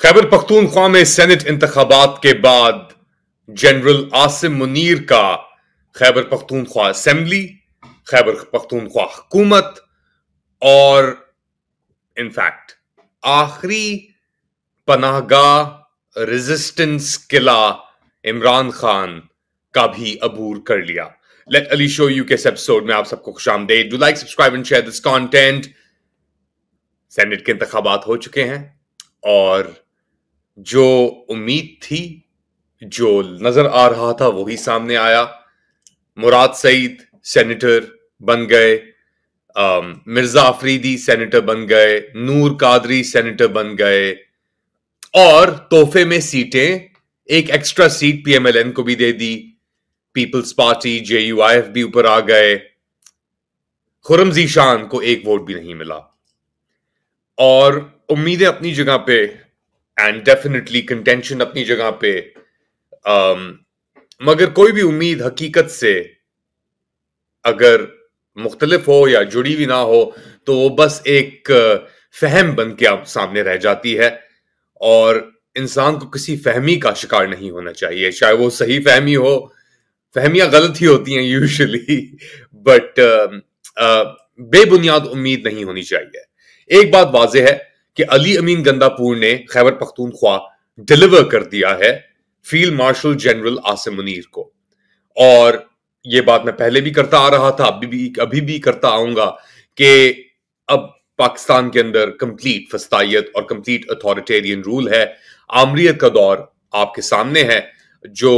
खैबर पख्तूनख्वा में सेनेट इंतखाबात के बाद जनरल आसिम मुनीर का खैबर पख्तूनख्वा असेंबली, खैबर पख्तूनख्वा हुकूमत और इनफैक्ट आखिरी पनाहगाह रेजिस्टेंस किला इमरान खान का भी अबूर कर लिया। लेट अली शो यू के इस एपिसोड में आप सबको खुशामदीद। Do like, subscribe and share this content. Senate के इंतखाबात हो चुके हैं और जो उम्मीद थी, जो नजर आ रहा था, वही सामने आया। मुराद सईद सेनेटर बन गए, मिर्जा अफरीदी सेनेटर बन गए, नूर कादरी सेनेटर बन गए और तोहफे में सीटें, एक एक्स्ट्रा सीट पीएमएलएन को भी दे दी। पीपल्स पार्टी जेयूआईएफ भी ऊपर आ गए। खुर्रम ज़ीशान को एक वोट भी नहीं मिला और उम्मीदें अपनी जगह पे एंड डेफिनेटली कंटेंशन अपनी जगह पे, मगर कोई भी उम्मीद हकीकत से अगर मुख्तलिफ हो या जुड़ी भी ना हो तो वो बस एक फहम बन के आप सामने रह जाती है और इंसान को किसी फहमी का शिकार नहीं होना चाहिए। चाहे वो सही फहमी हो, फहमियां गलत ही होती हैं यूजुअली, बट बेबुनियाद उम्मीद नहीं होनी चाहिए। एक बात वाज़ेह है कि अली अमीन गंदापुर ने खैबर पख्तूनख्वा डिलीवर कर दिया है field marshal general Asim Munir को, और ये बात मैं पहले भी करता आ रहा था, अभी भी करता आऊंगा कि अब पाकिस्तान के अंदर कंप्लीट फस्तायत और कंप्लीट अथॉरिटेरियन रूल है। आमरीत का दौर आपके सामने है। जो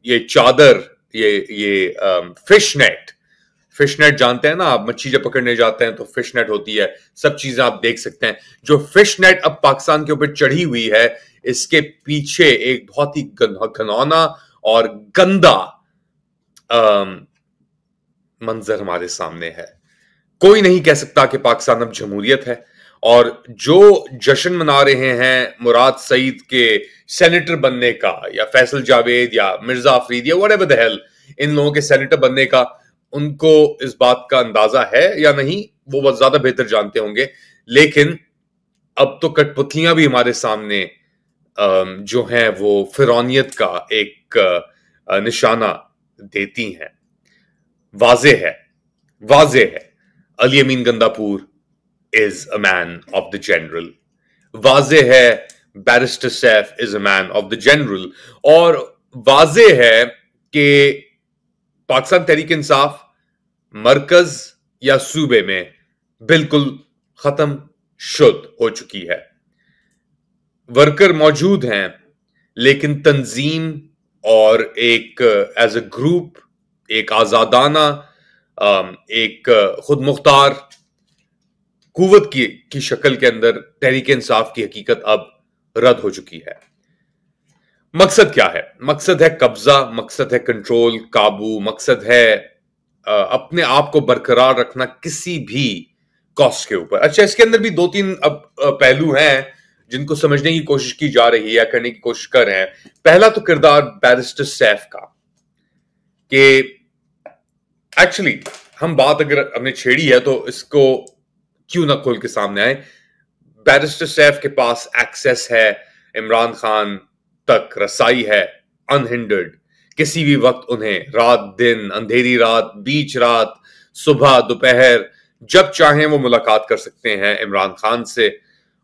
ये चादर, ये फिश नेट जानते हैं ना आप, मच्छी जब पकड़ने जाते हैं तो फिश नेट होती है, सब चीजें आप देख सकते हैं। जो फिश नेट अब पाकिस्तान के ऊपर चढ़ी हुई है, इसके पीछे एक बहुत ही घनौना और गंदा मंजर हमारे सामने है। कोई नहीं कह सकता कि पाकिस्तान अब जमहूरियत है, और जो जश्न मना रहे हैं मुराद सईद के सेनेटर बनने का, या फैसल जावेद या मिर्जा अफरीदी या व्हाटएवर द हेल, इन लोगों के सेनेटर बनने का, उनको इस बात का अंदाजा है या नहीं वो बहुत ज्यादा बेहतर जानते होंगे। लेकिन अब तो कठपुतलियां भी हमारे सामने जो हैं वो फिरौनियत का एक निशाना देती हैं। वाज़ेह है Ali Amin Gandapur is a man of the general. वाज़ेह है barrister Saif is a man of the general. और वाज़ेह है कि पाकिस्तान तहरीक इंसाफ मरकज या सूबे में बिल्कुल खत्म शुद्ध हो चुकी है। वर्कर मौजूद हैं, लेकिन तंजीम और एक एज अ ग्रुप, एक आजादाना, एक खुद मुख्तार कुव्वत की शक्ल के अंदर तहरीक इंसाफ की हकीकत अब रद्द हो चुकी है। मकसद क्या है? मकसद है कब्जा, मकसद है कंट्रोल, काबू, मकसद है अपने आप को बरकरार रखना किसी भी कॉस्ट के ऊपर। अच्छा, इसके अंदर भी दो तीन अब पहलू हैं जिनको समझने की कोशिश की जा रही है या करने की कोशिश कर रहे हैं। पहला तो किरदार बैरिस्टर सैफ का, कि एक्चुअली हम बात अगर हमने छेड़ी है तो इसको क्यों ना खोल के सामने आए। बैरिस्टर सैफ के पास एक्सेस है, इमरान खान तक रसाई है अनहिंडर्ड। किसी भी वक्त उन्हें रात दिन, अंधेरी रात, बीच रात, सुबह, दोपहर, जब चाहें वो मुलाकात कर सकते हैं इमरान खान से।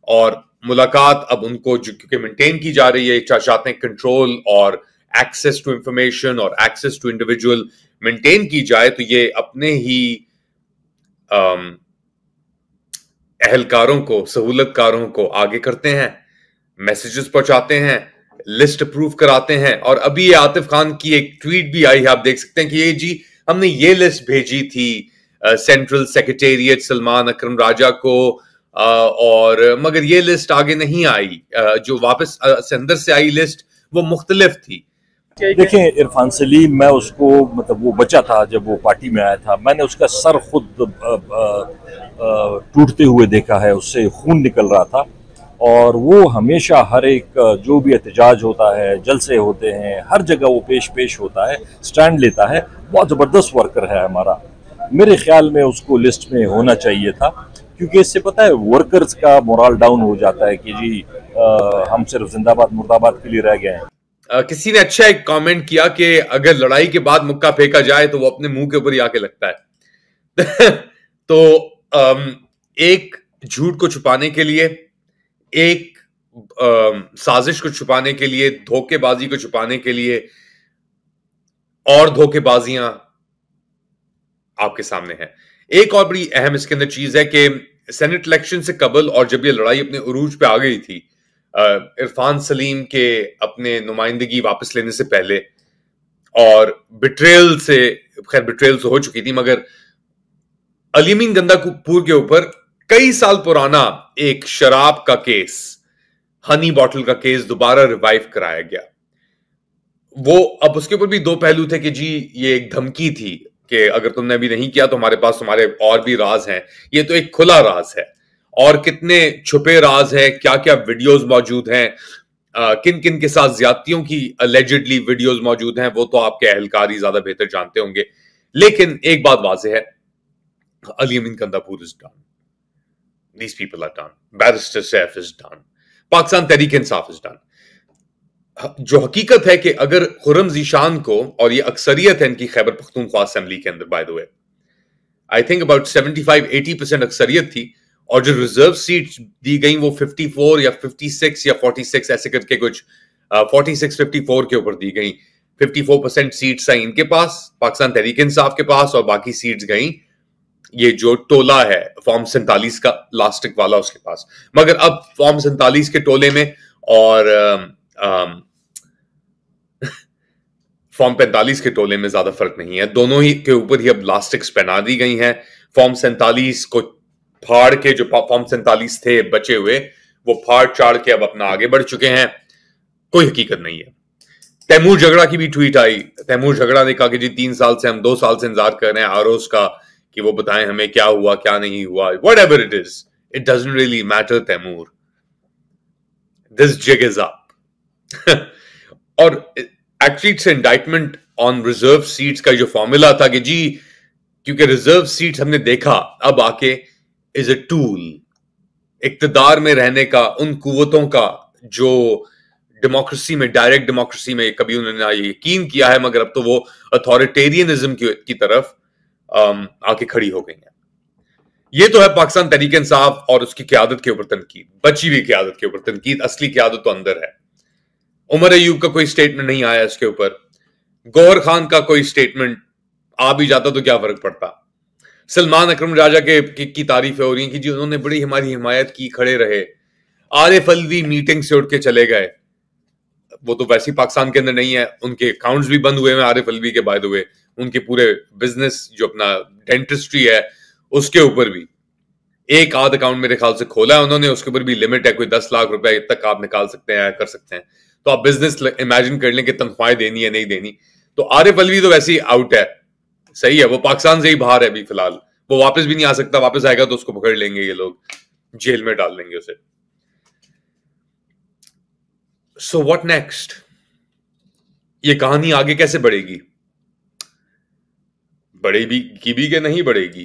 और मुलाकात अब उनको जो क्योंकि मेंटेन की जा रही है, चाहते हैं कंट्रोल और एक्सेस टू इंफॉर्मेशन और एक्सेस टू इंडिविजुअल मेंटेन की जाए, तो ये अपने ही अहलकारों को, सहूलतकारों को आगे करते हैं, मैसेजेस पहुंचाते हैं, लिस्ट अप्रूव कराते हैं। और अभी ये आतिफ खान की एक ट्वीट भी आई है, आप देख सकते हैं कि ये जी हमने ये लिस्ट भेजी थी सेंट्रल सेक्रेटेरिएट सलमान अकरम राजा को, और मगर ये लिस्ट आगे नहीं आई। जो वापस अंदर से आई लिस्ट वो मुख्तलिफ थी। देखें, इरफान सलीम, मैं उसको मतलब वो बचा था जब वो पार्टी में आया था, मैंने उसका सर खुद टूटते हुए देखा है, उससे खून निकल रहा था। और वो हमेशा हर एक जो भी एहतजाज होता है, जलसे होते हैं, हर जगह वो पेश होता है, स्टैंड लेता है। बहुत ज़बरदस्त वर्कर है हमारा। मेरे ख्याल में उसको लिस्ट में होना चाहिए था, क्योंकि इससे पता है वर्कर्स का मोरल डाउन हो जाता है कि जी हम सिर्फ जिंदाबाद मुर्दाबाद के लिए रह गए हैं। किसी ने अच्छा एक कमेंट किया कि अगर लड़ाई के बाद मुक्का फेंका जाए तो वो अपने मुंह के ऊपर ही आके लगता है। तो एक झूठ को छुपाने के लिए, एक साजिश को छुपाने के लिए, धोखेबाजी को छुपाने के लिए और धोखेबाजियां आपके सामने हैं। एक और बड़ी अहम इसके अंदर चीज है कि सेनेट इलेक्शन से कबल और जब ये लड़ाई अपने उरूज पे आ गई थी, इरफान सलीम के अपने नुमाइंदगी वापस लेने से पहले और बिट्रेयल से, खैर बिट्रेयल तो हो चुकी थी, मगर अली अमीन गंदापुर के ऊपर कई साल पुराना एक शराब का केस, हनी बॉटल का केस दोबारा रिवाइव कराया गया। वो अब उसके ऊपर भी दो पहलू थे कि जी ये एक धमकी थी कि अगर तुमने अभी नहीं किया तो हमारे पास तुम्हारे और भी राज हैं। ये तो एक खुला राज है, और कितने छुपे राज हैं, क्या क्या वीडियोस मौजूद हैं, किन किन के साथ ज्यादतियों की अलेजिडली वीडियोस मौजूद हैं, वो तो आपके अहलकार ही ज्यादा बेहतर जानते होंगे। लेकिन एक बात वाज़ेह है, Ali Amin Gandapur is done, these people are done, barrister Saif is done, Pakistan Tehreek Insaf is done. जो हकीकत है कि अगर खुर्रम ज़ीशान को, और ये अक्सरियत है इनकी खैबर पख्तूनख्वा असेंबली के अंदर, by the way I think about 75-80% अक्सरियत थी, और जो रिजर्व सीट्स दी गई वो 54 या 56 या 46 ऐसे करके कुछ 46-54 के ऊपर दी गई। 54% सीट्स आई इनके पास, पाकिस्तान तहरीक इंसाफ के पास, और बाकी सीट्स गई ये जो टोला है फॉर्म 47 का लास्टिक वाला उसके पास। मगर अब फॉर्म 47 के टोले में और फॉर्म 45 के टोले में ज्यादा फर्क नहीं है, दोनों ही के ऊपर ही अब लास्टिक्स पहना दी गई हैं। फॉर्म 47 को फाड़ के, जो फॉर्म 47 थे बचे हुए, वो फाड़ चाड़ के अब अपना आगे बढ़ चुके हैं। कोई हकीकत नहीं है। तैमूर झगड़ा की भी ट्वीट आई। तैमूर झगड़ा ने कहा कि जी 3 साल से हम 2 साल से इंतजार कर रहे हैं आरोस का कि वो बताएं हमें क्या हुआ क्या नहीं हुआ। Whatever it is, it doesn't really matter Taimur, this jig is up. और actually it's indictment on reserve seats का जो फॉर्मूला था कि जी क्योंकि रिजर्व सीट्स हमने देखा अब आके इज अ टूल इक्तदार में रहने का, उन कुव्वतों का जो डेमोक्रेसी में, डायरेक्ट डेमोक्रेसी में कभी उन्होंने यकीन किया है, मगर अब तो वो अथॉरिटेरियनिज्म की तरफ आके खड़ी हो गई है। ये तो है पाकिस्तान तहरीक इंसाफ और उसकी क़यादत के ऊपर तनकीद, बची हुई क़यादत के ऊपर तनकीद। असली क़यादत तो अंदर है। उमर अयूब का कोई स्टेटमेंट नहीं आया इसके ऊपर। गौहर खान का कोई स्टेटमेंट आ भी जाता तो क्या फर्क पड़ता। सलमान अकरम राजा की तारीफें हो रही हैं कि जी उन्होंने बड़ी हमारी हिमायत की, खड़े रहे। आरिफ अलवी मीटिंग से उठ के चले गए, वो तो वैसे ही पाकिस्तान के अंदर नहीं है, उनके अकाउंट्स भी बंद हुए हैं आरिफ अलवी के, बाय द वे। उनके पूरे बिजनेस जो अपना डेंटिस्ट्री है उसके ऊपर भी एक आध अकाउंट मेरे ख्याल से खोला है उन्होंने, उसके ऊपर भी लिमिट है, कोई 10 लाख रुपए तक आप निकाल सकते हैं, कर सकते हैं। तो आप बिजनेस इमेजिन कर लें कि तनख्वाहें देनी है नहीं देनी। तो आरिफ अलवी तो वैसे ही आउट है, सही है, वो पाकिस्तान से ही बाहर है अभी फिलहाल, वो वापस भी नहीं आ सकता। वापस आएगा तो उसको पकड़ लेंगे ये लोग, जेल में डाल देंगे उसे। So what next? ये कहानी आगे कैसे बढ़ेगी? बढ़ेगी की भी कि नहीं बढ़ेगी?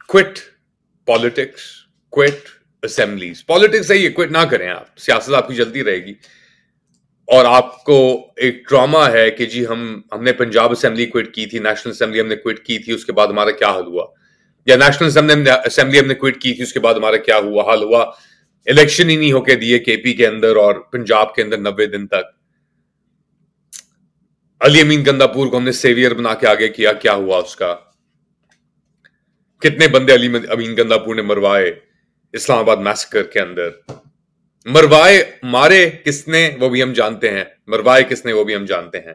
Quit politics, quit assemblies. Politics सही है, क्विट ना करें आप, सियासत आपकी चलती रहेगी। और आपको एक ट्रॉमा है कि जी हमने पंजाब असेंबली क्विट की थी, नेशनल असेंबली हमने क्विट की थी, उसके बाद हमारा क्या हाल हुआ, या नेशनल असेंबली हमने क्विट की थी, उसके बाद हमारा क्या हुआ, हाल हुआ। इलेक्शन ही नहीं होके दिए केपी के अंदर और पंजाब के अंदर 90 दिन तक। अली अमीन गंदापुर को हमने सेवियर बना के आगे किया, क्या हुआ उसका? कितने बंदे अली अमीन गंदापुर ने मरवाए इस्लामाबाद मैसेकर के अंदर। मरवाए, मारे किसने वो भी हम जानते हैं, मरवाए किसने वो भी हम जानते हैं।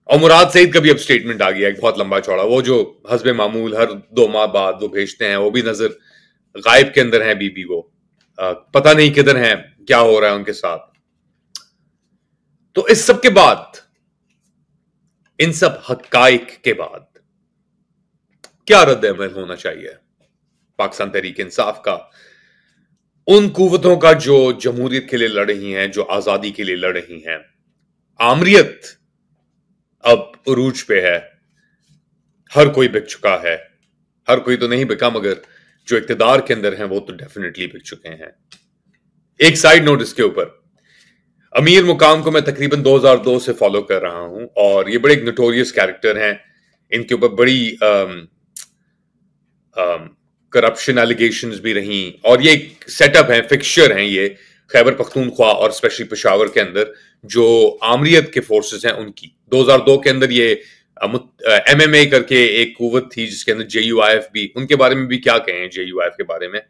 और मुराद सईद का भी अब स्टेटमेंट आ गया एक बहुत लंबा चौड़ा, वो जो हस्बे मामूल हर 2 माह बाद वो भेजते हैं, वो भी नजर गायब के अंदर है बीबी, वो पता नहीं किधर हैं, क्या हो रहा है उनके साथ। तो इस सब के बाद, इन सब हकाइक के बाद क्या रद्द अमल होना चाहिए पाकिस्तान तहरीक इंसाफ का, उन कुव्वतों का जो जमहूरियत के लिए लड़ रही हैं, जो आजादी के लिए लड़ रही हैं? आमरियत अब उरूज पे है, हर कोई बिक चुका है, हर कोई तो नहीं बिका, मगर जो इक्तदार के अंदर हैं वो तो डेफिनेटली बिक चुके हैं। एक साइड नोट इसके ऊपर, अमीर मुकाम को मैं तकरीबन 2002 से फॉलो कर रहा हूं और ये बड़े एक नोटोरियस कैरेक्टर हैं। इनके ऊपर बड़ी करप्शन एलिगेशंस भी रही और ये एक सेटअप है, फिक्सचर हैं ये खैबर पख्तूनख्वा और स्पेशली पेशावर के अंदर जो आमरीत के फोर्सेस हैं उनकी। 2002 के अंदर ये MMA करके एक कुव्वत थी जिसके अंदर JUIF भी, उनके बारे में भी क्या कहें JUIF के बारे में,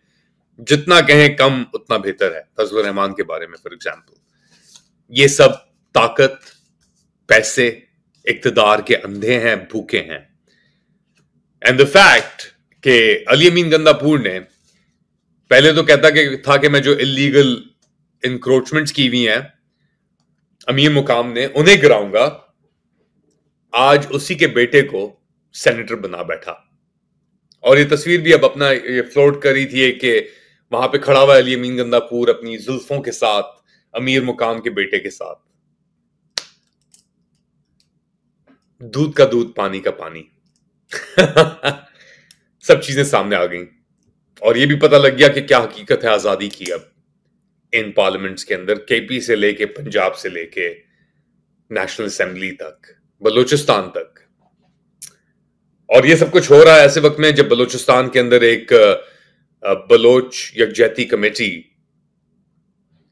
जितना कहें कम उतना बेहतर है। फजलुर रहमान के बारे में फॉर एग्जाम्पल, ये सब ताकत, पैसे, इक्तदार के अंधे हैं, भूखे हैं। एंड द फैक्ट कि अली अमीन गंदापुर ने पहले तो कहता था कि मैं जो इलीगल इंक्रोचमेंट्स की हुई हैं अमीर मुकाम ने उन्हें गिराऊंगा, आज उसी के बेटे को सेनेटर बना बैठा। और ये तस्वीर भी अब अपना ये फ्लोट करी थी कि वहां पे खड़ा हुआ अली अमीन गंदापुर अपनी जुल्फों के साथ अमीर मुकाम के बेटे के साथ। दूध का दूध, पानी का पानी। सब चीजें सामने आ गई और ये भी पता लग गया कि क्या हकीकत है आजादी की। अब इन पार्लियामेंट्स के अंदर KP से लेके पंजाब से लेके नेशनल असेंबली तक, बलूचिस्तान तक, और ये सब कुछ हो रहा है ऐसे वक्त में जब बलूचिस्तान के अंदर एक बलोच यकजहती कमेटी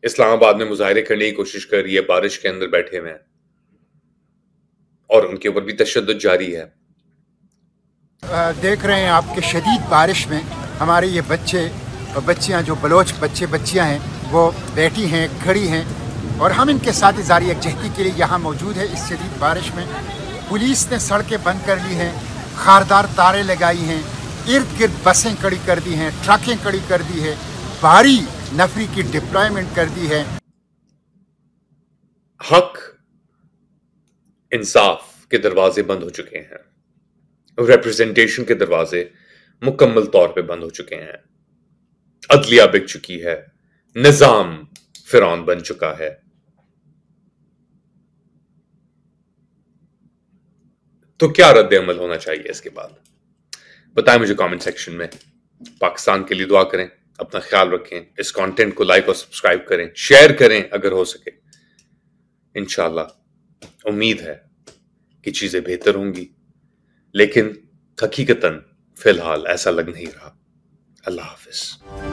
इस्लामाबाद में मुजाहरे करने की कोशिश कर रही है, बारिश के अंदर बैठे हुए हैं और उनके ऊपर भी तशद्दुद जारी है। देख रहे हैं आपके शदीद बारिश में हमारे ये बच्चे और बच्चियां, जो बलोच बच्चे बच्चियां हैं, वो बैठी हैं, खड़ी हैं और हम इनके साथ इज़हार यकजहती के लिए यहाँ मौजूद है। इस शदीद बारिश में पुलिस ने सड़कें बंद कर ली हैं, खारदार तारें लगाई हैं, इर्द गिर्द बसें खड़ी कर दी हैं, ट्रकें खड़ी कर दी है, भारी नफरी की डिप्लॉयमेंट कर दी है। हक इंसाफ के दरवाजे बंद हो चुके हैं, रिप्रेजेंटेशन के दरवाजे मुकम्मल तौर पे बंद हो चुके हैं, अदलिया बिक चुकी है, निजाम फिरौन बन चुका है। तो क्या रद्द अमल होना चाहिए इसके बाद, बताएं मुझे कमेंट सेक्शन में। पाकिस्तान के लिए दुआ करें, अपना ख्याल रखें, इस कंटेंट को लाइक और सब्सक्राइब करें, शेयर करें अगर हो सके। इंशाल्लाह उम्मीद है कि चीजें बेहतर होंगी, लेकिन हकीकतन फिलहाल ऐसा लग नहीं रहा। अल्लाह हाफिज।